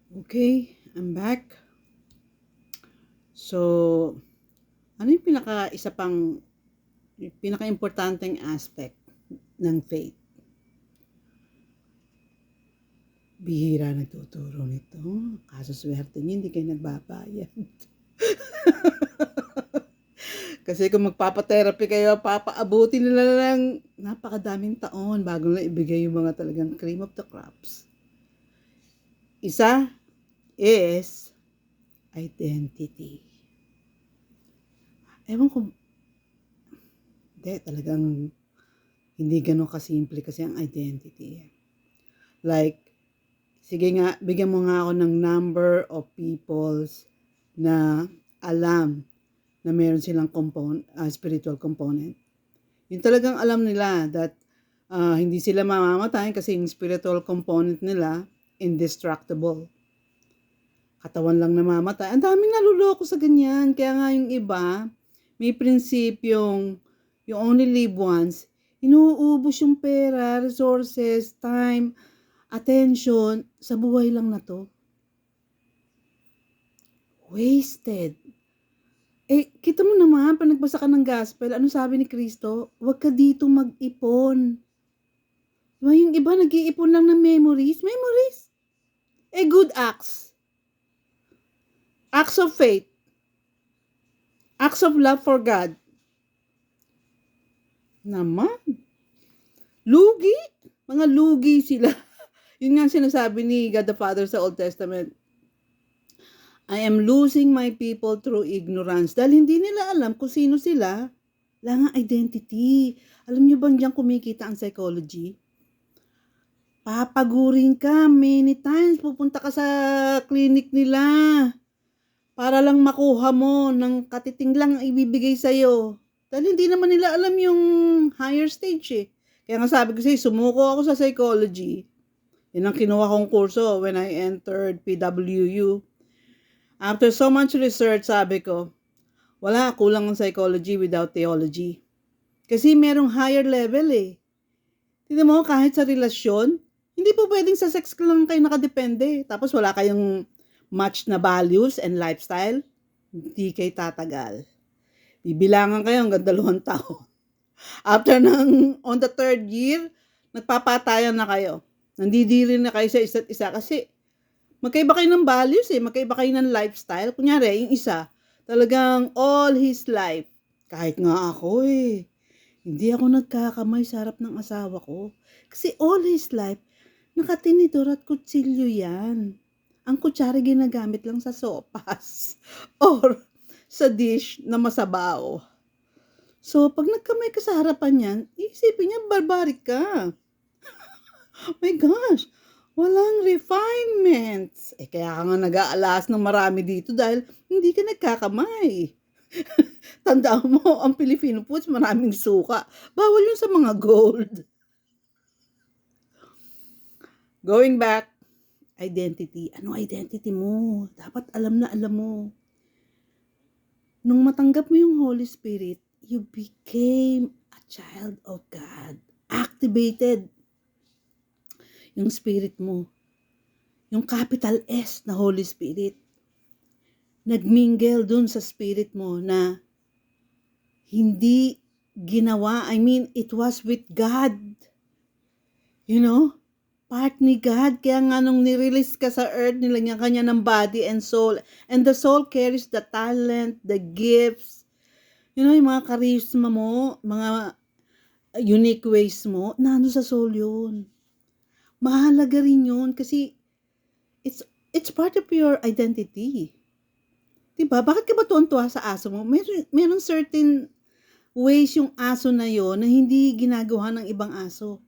Okay, I'm back. So, ano yung isa pang, yung pinaka-importanteng aspect ng faith? Bihira nagtuturo nito. Kaso swerte niyo, hindi kayo nagbabayad. Kasi kung magpapa-therapy kayo, papaabuti nila ng napakadaming taon bago na ibigay yung mga talagang cream of the crops. Isa is identity. Ewan ko, hindi, talagang hindi ganun kasimple kasi ang identity. Like, sige nga, bigyan mo nga ako ng number of peoples na alam na meron silang spiritual component. Yung talagang alam nila that hindi sila mamamatay kasi yung spiritual component nila indestructible. Katawan lang namamatay. Ang daming naluloko sa ganyan. Kaya nga yung iba, may prinsipyong you only live once, inuubos yung pera, resources, time, attention sa buhay lang na to. Wasted. Kita mo naman, pag nagbasa ka ng gospel, ano sabi ni Kristo? Huwag ka dito mag-ipon. Diba, yung iba nag-iipon lang ng memories. Memories. Good acts. Acts of faith. Acts of love for God. Naman. Lugi. Mga lugi sila. Yun nga sinasabi ni God the Father sa Old Testament. I am losing my people through ignorance. Dahil hindi nila alam kung sino sila. Wala nga identity. Alam nyo bang diyan kumikita ang psychology? Papagurin ka many times. Pupunta ka sa clinic nila. Para lang makuha mo ng katiting lang ibibigay sa'yo. Dahil hindi naman nila alam yung higher stage eh. Kaya nga sabi ko sa'yo, sumuko ako sa psychology. Yan ang kinuha kong kurso when I entered PWU. After so much research, sabi ko, wala, kulang ng psychology without theology. Kasi merong higher level eh. Tignan mo, kahit sa relasyon, hindi po pwedeng sa sex lang kayo nakadepende. Tapos wala kayong match na values and lifestyle, hindi kayo tatagal. Bibilangan kayo hanggang 2 taon. After on the 3rd year, nagpapatayan na kayo. Nandidiri na kayo sa isa't isa kasi magkaiba kayo ng values eh, magkaiba kayo ng lifestyle. Kunyari, yung isa, talagang all his life, kahit nga ako eh, hindi ako nagkakamay sa harap ng asawa ko. Kasi all his life, nakatinidor at kutsilyo yan. Ang kutsara ginagamit lang sa sopas or sa dish na masabaw. So, pag nagkamay ka sa harapan niyan, isipin niya, barbaric ka. My gosh, walang refinements. Kaya ka nga nag-aalas ng marami dito dahil hindi ka nagkakamay. Tandaan mo, ang Filipino foods maraming suka. Bawal yun sa mga gold. Going back, identity. Ano identity mo? Dapat alam na alam mo. Nung matanggap mo yung Holy Spirit, you became a child of God. Activated yung spirit mo. Yung capital S na Holy Spirit. Nagmingle dun sa spirit mo na hindi ginawa. it was with God. You know? Part ni God. Kaya nga nung nirelease ka sa earth, nilagyan kanya ng body and soul. And the soul carries the talent, the gifts, yung mga charisma mo, mga unique ways mo, nando sa soul yun. Mahalaga rin yun kasi it's part of your identity. Diba? Bakit ka ba tuwan-tuwa sa aso mo? Meron certain ways yung aso na yon na hindi ginagawa ng ibang aso.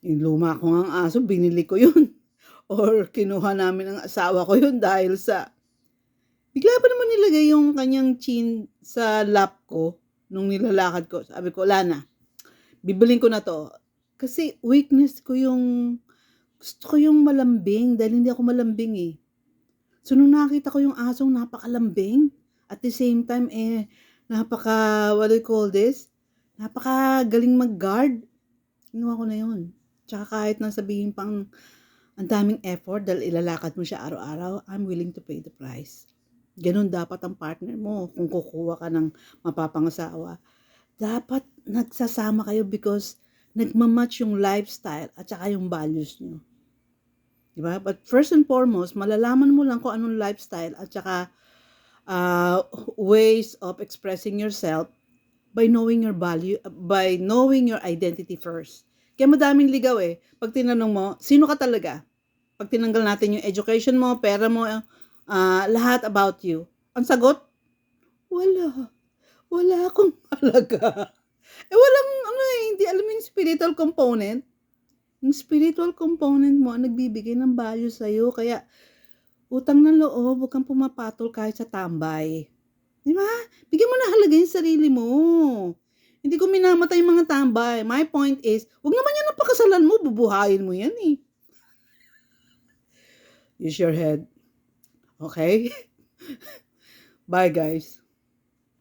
Yung luma ko ng aso, binili ko yun. Or kinuha namin ng asawa ko yun dahil sa bigla pa naman nilagay yung kanyang chin sa lap ko nung nilalakad ko. Sabi ko, wala na. Bibilin ko na to. Kasi weakness ko yung, gusto ko yung malambing dahil hindi ako malambing eh. So nung nakita ko yung asong napakalambing, at the same time what do you call this? Napakagaling mag-guard. Kinuha ko na yun. Tsaka kahit na sabihin pang ang daming effort dahil ilalakad mo siya araw-araw, I'm willing to pay the price. Ganun dapat ang partner mo kung kukuha ka ng mapapangasawa. Dapat nagsasama kayo because nagmamatch yung lifestyle at saka yung values nyo. Diba? But first and foremost, malalaman mo lang kung anong lifestyle at saka ways of expressing yourself by knowing your value, by knowing your identity first. Kaya madaming ligaw eh. Pag tinanong mo, sino ka talaga? Pag tinanggal natin yung education mo, pera mo, lahat about you. Ang sagot, wala. Wala akong halaga. Walang hindi alam mo yung spiritual component. Yung spiritual component mo ang nagbibigay ng value sa'yo. Kaya, utang ng loob, huwag kang pumapatol kahit sa tambay. Di ba? Bigyan mo na halaga yung sarili mo. Hindi ko minamatay yung mga tambay. My point is, huwag naman yan ang pakasalan mo, bubuhayin mo yan eh. Use your head. Okay? Bye guys.